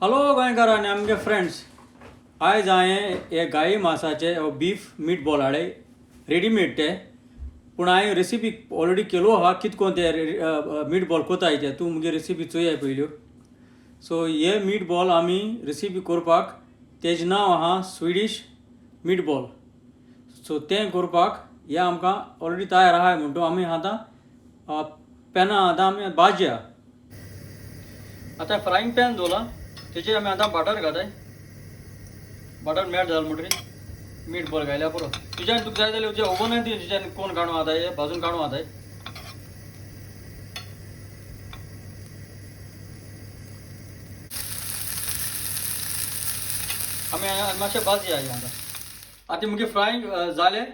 Hello गोंयकार आनी आमगे फ्रेंड्स, आयज हांवें हे गाई मासाचे बीफ मीट बॉल हाडे रेडीमेड ते, पूण हांवें रेसिपी ऑलरेडी केलो आहा कित कोन ते मीट बॉल कोताय ते तूं मुगे रेसिपी चोया पयल्यो. सो हे मीट बॉल आमी रेसिपी करपाक तेजें नांव आहा स्विडीश मीट बॉल. सो तें करपाक हे आमकां ऑलरेडी तयार आहाय म्हणटू आमी आतां पॅनां आतां आमी भाजया. आतां फ्रायींग पॅन दवरला, तेचेर आमी आतां बटर घाताय. बटर मेल्ट जालें म्हणटकीर मीठ बॉल घायल्या पुरो. तुज्यान तुका जाय जाल्यार ओव्हनाय तुज्यान कोण काडूं जाताय, भाजून काडूं जाताय. आमी मातशें भाजया आतां. आतां मुगे फ्रायींग जालें,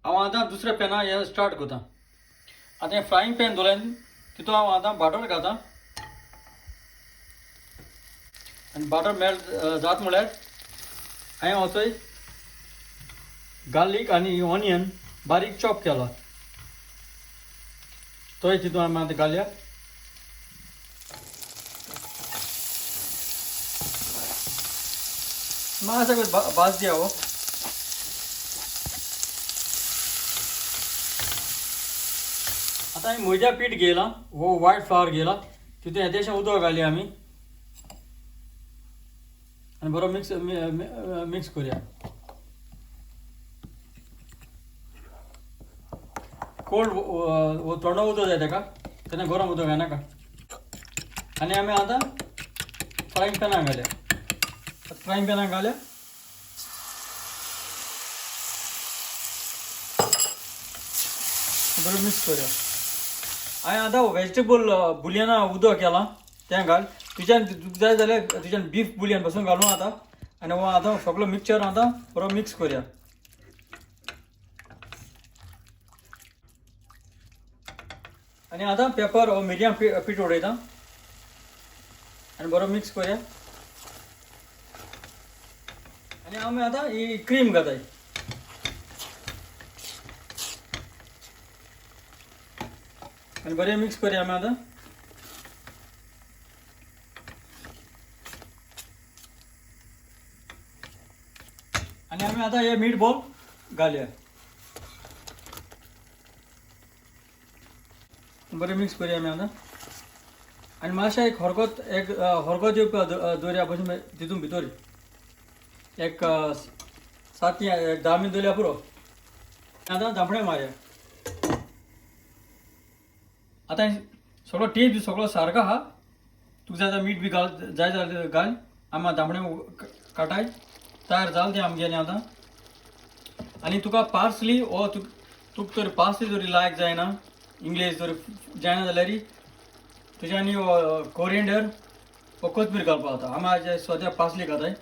हांव आतां दुसऱ्या पॅनार हे स्टार्ट करता. आतां हें फ्रायींग पॅन दवरलें, तितून हांव आतां बटर घालता. आनी बटर मेल्ट जाता म्हळ्यार हांवें वचोय गार्लीक आनी ऑनियन बारीक चॉप केला, तोय तितून आमी आतां घालया. मातसो भाजया हो. आतां हांवें मैद्या पीठ घेयला, वो व्हायट फ्लावर घेयला, तितून येदेशें उदक घालया आमी आनी बरो मिक्स करूया. कोल्ड थंड उदक जाय ताका, तेन्ना गरम उदक घालनाका. आनी आमी आतां फ्रायींग पॅनाक घालया. फ्रायींग पॅनाक घालया. बरो मिक्स करूया. हांवें आतां वेजिटेबल बुलियना उदक केलां, तें घाल. तुज्यान तुका जाय जाल्यार तुज्यान बीफ बुलियन पासून घालूं आतां. आनी हो आतां सगळो मिक्सचर आतां बरो मिक्स करूया. आनी आतां पेपर वो मिरयां पीठ उडयता आनी बरो मिक्स करूया. आनी आमी आतां ही क्रीम घाताय. आनी बरें मिक्स करूया आमी आतां. आनी आमी आतां हे मीट बॉल घालया. बरें मिक्स करूया आमी आतां. आनी मातशें एक हरकत येवपा दवरया पासून तितून भितर एक 7 ते 10 मिनट दवरल्या पुरो. आतां धांपणे मारया. आतां सगळो टेस्ट सगळो सारको आहा. तुका जाय जाल्यार मीठ बी घाल, जाय जाल्यार घाल. आमी धांपणे काटाय तयार जालें तें आमगेलें आतां. आनी तुका पार्सली वो तुका तर पार्सली जरी लायक जायना, इंग्लीश जर जायना जाल्यार तुज्यांनी कोरिएंडर वो कोथमीर घालपा जाता. आमी आज सद्या पार्सली घाताय.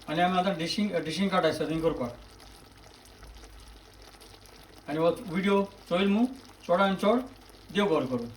आनी आमी आतां डिशींग काडटाय सर्वींग करपाक. आनी हो व्हिडिओ चोयल मू चोडान चोड देव बरो करूं.